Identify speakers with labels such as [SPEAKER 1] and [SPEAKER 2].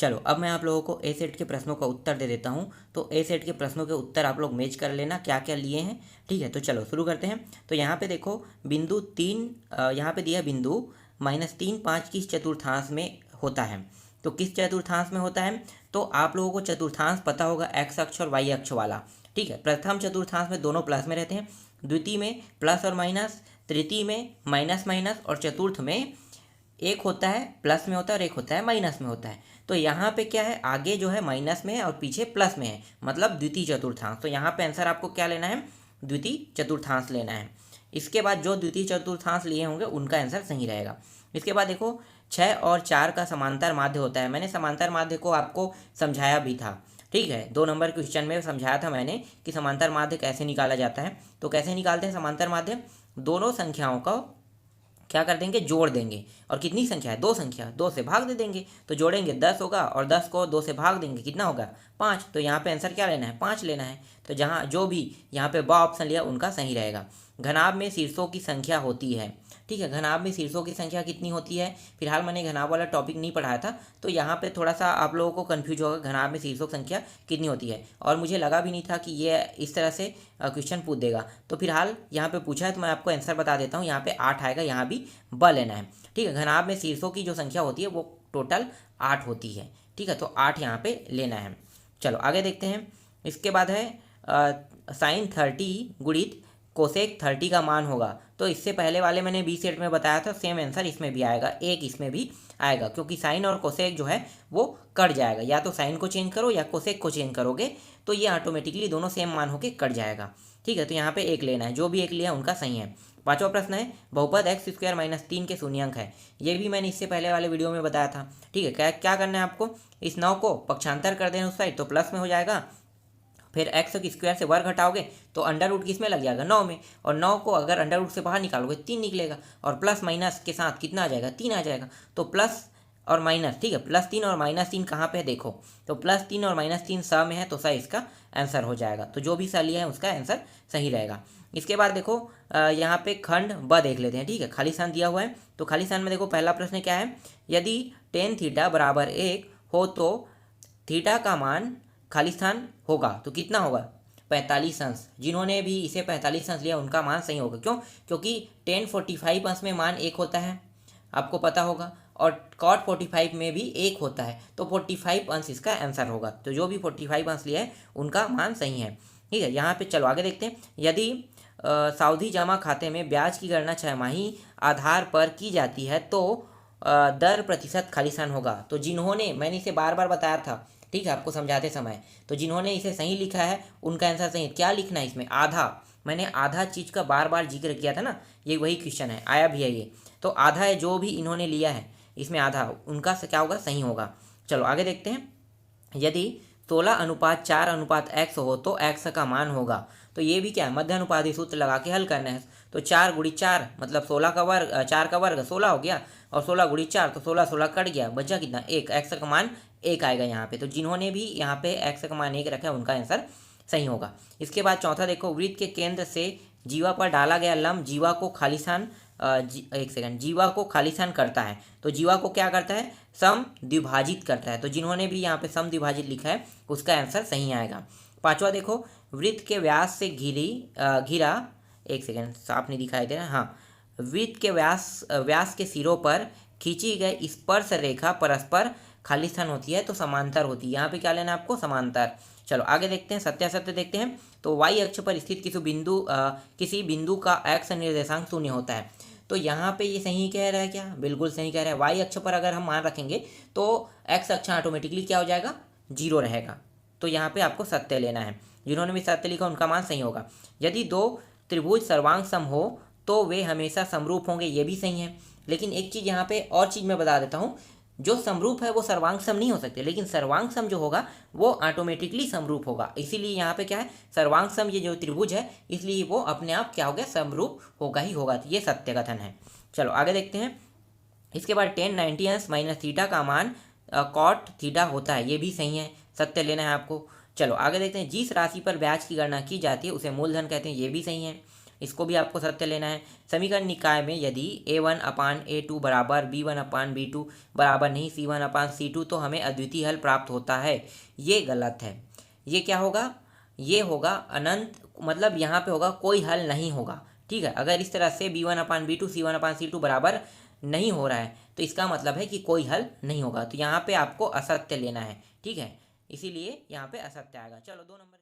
[SPEAKER 1] चलो अब मैं आप लोगों को ए सेट के प्रश्नों का उत्तर दे देता हूँ। तो ए सेट के प्रश्नों के उत्तर आप लोग मैच कर लेना क्या क्या लिए हैं, ठीक है। तो चलो शुरू करते हैं। तो यहाँ पे देखो बिंदु 3, यहाँ पे दिया बिंदु -3, 5 किस चतुर्थांश में होता है। तो किस चतुर्थांश में होता है, तो आप लोगों को चतुर्थांश पता होगा एक्स अक्ष और वाई अक्ष वाला, ठीक है। प्रथम चतुर्थांश में दोनों प्लस में रहते हैं, द्वितीय में प्लस और माइनस, तृतीय में माइनस माइनस, और चतुर्थ में एक होता है प्लस में होता है और एक होता है माइनस में होता है। तो यहाँ पे क्या है, आगे जो है माइनस में है और पीछे प्लस में है, मतलब द्वितीय चतुर्थांश। तो यहाँ पे आंसर आपको क्या लेना है, द्वितीय चतुर्थांश लेना है। इसके बाद जो द्वितीय चतुर्थांश लिए होंगे उनका आंसर सही रहेगा। इसके बाद देखो 6 और 4 का समांतर माध्य होता है। मैंने समांतर माध्य को आपको समझाया भी था, ठीक है। 2 नंबर क्वेश्चन में समझाया था मैंने कि समांतर माध्य कैसे निकाला जाता है। तो कैसे निकालते हैं समांतर माध्य, दोनों संख्याओं का क्या कर देंगे, जोड़ देंगे। और कितनी संख्या है, 2 संख्या, 2 से भाग दे देंगे। तो जोड़ेंगे 10 होगा और 10 को 2 से भाग देंगे, कितना होगा 5। तो यहाँ पे आंसर क्या लेना है, 5 लेना है। तो जहाँ जो भी यहाँ पे ब ऑप्शन लिया उनका सही रहेगा। घनाभ में शीर्षों की संख्या होती है, ठीक है। घनाभ में शीर्षों की संख्या कितनी होती है, फिलहाल मैंने घनाभ वाला टॉपिक नहीं पढ़ाया था, तो यहाँ पे थोड़ा सा आप लोगों को कन्फ्यूज होगा घनाभ में शीर्षों की संख्या कितनी होती है। और मुझे लगा भी नहीं था कि ये इस तरह से क्वेश्चन पूछ देगा। तो फिलहाल यहाँ पे पूछा है तो मैं आपको आंसर बता देता हूँ। यहाँ पे 8 आएगा, यहाँ भी ब लेना है, ठीक है। घनाभ में शीर्षों की जो संख्या होती है वो टोटल 8 होती है, ठीक है। तो 8 यहाँ पे लेना है। चलो आगे देखते हैं। इसके बाद है साइन 30 गुणित कोसेक 30 का मान होगा। तो इससे पहले वाले मैंने बी सेट में बताया था, सेम आंसर इसमें भी आएगा, एक इसमें भी आएगा, क्योंकि साइन और कोसेक जो है वो कट जाएगा। या तो साइन को चेंज करो या कोसेक को चेंज करोगे तो ये ऑटोमेटिकली दोनों सेम मान होके कट जाएगा, ठीक है। तो यहाँ पे एक लेना है, जो भी एक लिया उनका सही है। पांचवा प्रश्न है बहुपद x² - 3 के शून्यंक है। ये भी मैंने इससे पहले वाले वीडियो में बताया था, ठीक है। क्या क्या करना है आपको, इस 9 को पक्षांतर कर देना उस साइड तो प्लस में हो जाएगा। फिर एक्स स्क्वायर से वर्ग हटाओगे तो अंडर रूट किस में लग जाएगा, 9 में। और 9 को अगर अंडर रूट से बाहर निकालोगे 3 निकलेगा, और प्लस माइनस के साथ कितना आ जाएगा, 3 आ जाएगा। तो प्लस और माइनस, ठीक है, +3 और -3 कहाँ पे है देखो, तो +3 और -3 स में है, तो स इसका आंसर हो जाएगा। तो जो भी स लिया है उसका आंसर सही रहेगा। इसके बाद देखो यहाँ पे खंड ब देख लेते हैं, ठीक है। खाली स्थान दिया हुआ है, तो खाली स्थान में देखो पहला प्रश्न क्या है, यदि tan थीटा बराबर 1 हो तो थीटा का मान खाली स्थान होगा तो कितना होगा, 45 अंश। जिन्होंने भी इसे 45 अंश लिया उनका मान सही होगा। क्यों, क्योंकि tan 45 अंश में मान 1 होता है, आपको पता होगा, और cot 45 में भी 1 होता है, तो 45 अंश इसका आंसर होगा। तो जो भी 45 अंश लिया है उनका मान सही है, ठीक है। यहाँ पे चलो आगे देखते हैं। यदि सावधि जमा खाते में ब्याज की गणना छमाही आधार पर की जाती है तो दर प्रतिशत खाली स्थान होगा। तो जिन्होंने, मैंने इसे बार बार बताया था, ठीक है, आपको समझाते समय, तो जिन्होंने इसे सही लिखा है उनका आंसर सही है। क्या लिखना है इसमें, आधा। मैंने आधा चीज़ का बार बार जिक्र किया था ना, ये वही क्वेश्चन है, आया भी है ये। तो आधा है, जो भी इन्होंने लिया है इसमें आधा, उनका क्या होगा, सही होगा। चलो आगे देखते हैं। यदि 16:4:x हो तो x का मान होगा। तो ये भी क्या है, मध्य अनुपाती सूत्र लगा के हल करना है। तो 4 × 4 मतलब 16 का वर्ग, 4 का वर्ग 16 हो गया, और 16 × 4 तो 16 16 कट गया, बचा कितना, 1। x का मान 1 आएगा यहाँ पे। तो जिन्होंने भी यहाँ पे x का मान 1 रखा है उनका आंसर सही होगा। इसके बाद चौथा देखो, वृत्त के केंद्र से जीवा पर डाला गया लंब जीवा को खाली स्थान एक सेकंड, जीवा को खाली स्थान करता है। तो जीवा को क्या करता है, सम द्विभाजित करता है। तो जिन्होंने भी यहाँ पे सम द्विभाजित लिखा है उसका आंसर सही आएगा। पांचवा देखो, वृत्त के व्यास से घिरा एक सेकंड, साफ नहीं दिखाई दे रहा, हाँ, वृत्त के व्यास के सिरों पर खींची गई स्पर्श रेखा परस्पर खाली स्थान होती है तो समांतर होती है। यहाँ पे क्या लेना है आपको, समांतर। चलो आगे देखते हैं, सत्यासत्य देखते हैं। तो y अक्ष पर स्थित किसी बिंदु का x निर्देशांक 0 होता है। तो यहाँ पे ये सही कह रहा है क्या, बिल्कुल सही कह रहा है। y अक्ष पर अगर हम मान रखेंगे तो x अक्ष ऑटोमेटिकली क्या हो जाएगा, 0 रहेगा। तो यहाँ पे आपको सत्य लेना है। जिन्होंने भी सत्य लिखा उनका मान सही होगा। यदि 2 त्रिभुज सर्वांग सम हो तो वे हमेशा समरूप होंगे, ये भी सही है। लेकिन एक चीज़ यहाँ पे और चीज़ मैं बता देता हूँ, जो समरूप है वो सर्वांग सम नहीं हो सकते, लेकिन सर्वांग सम जो होगा वो ऑटोमेटिकली समरूप होगा। इसीलिए यहाँ पे क्या है, सर्वांग सम ये जो त्रिभुज है इसलिए वो अपने आप क्या हो गया, समरूप होगा ही होगा। तो ये सत्य कथन है। चलो आगे देखते हैं। इसके बाद tan 90 अंश माइनस थीटा का मान कॉट थीटा होता है, ये भी सही है, सत्य लेना है आपको। चलो आगे देखते हैं। जिस राशि पर ब्याज की गणना की जाती है उसे मूलधन कहते हैं, ये भी सही है, इसको भी आपको सत्य लेना है। समीकरण निकाय में यदि A1/A2 बराबर B1/B2 बराबर नहीं C1/C2 तो हमें अद्वितीय हल प्राप्त होता है। ये गलत है। ये क्या होगा? ये होगा अनंत, मतलब यहाँ पे होगा कोई हल नहीं होगा। ठीक है, अगर इस तरह से B1/B2 C1/C2 बराबर नहीं हो रहा है तो इसका मतलब है कि कोई हल नहीं होगा। तो यहाँ पे आपको असत्य लेना है। ठीक है, इसीलिए यहाँ पे असत्य आएगा। चलो 2 नंबर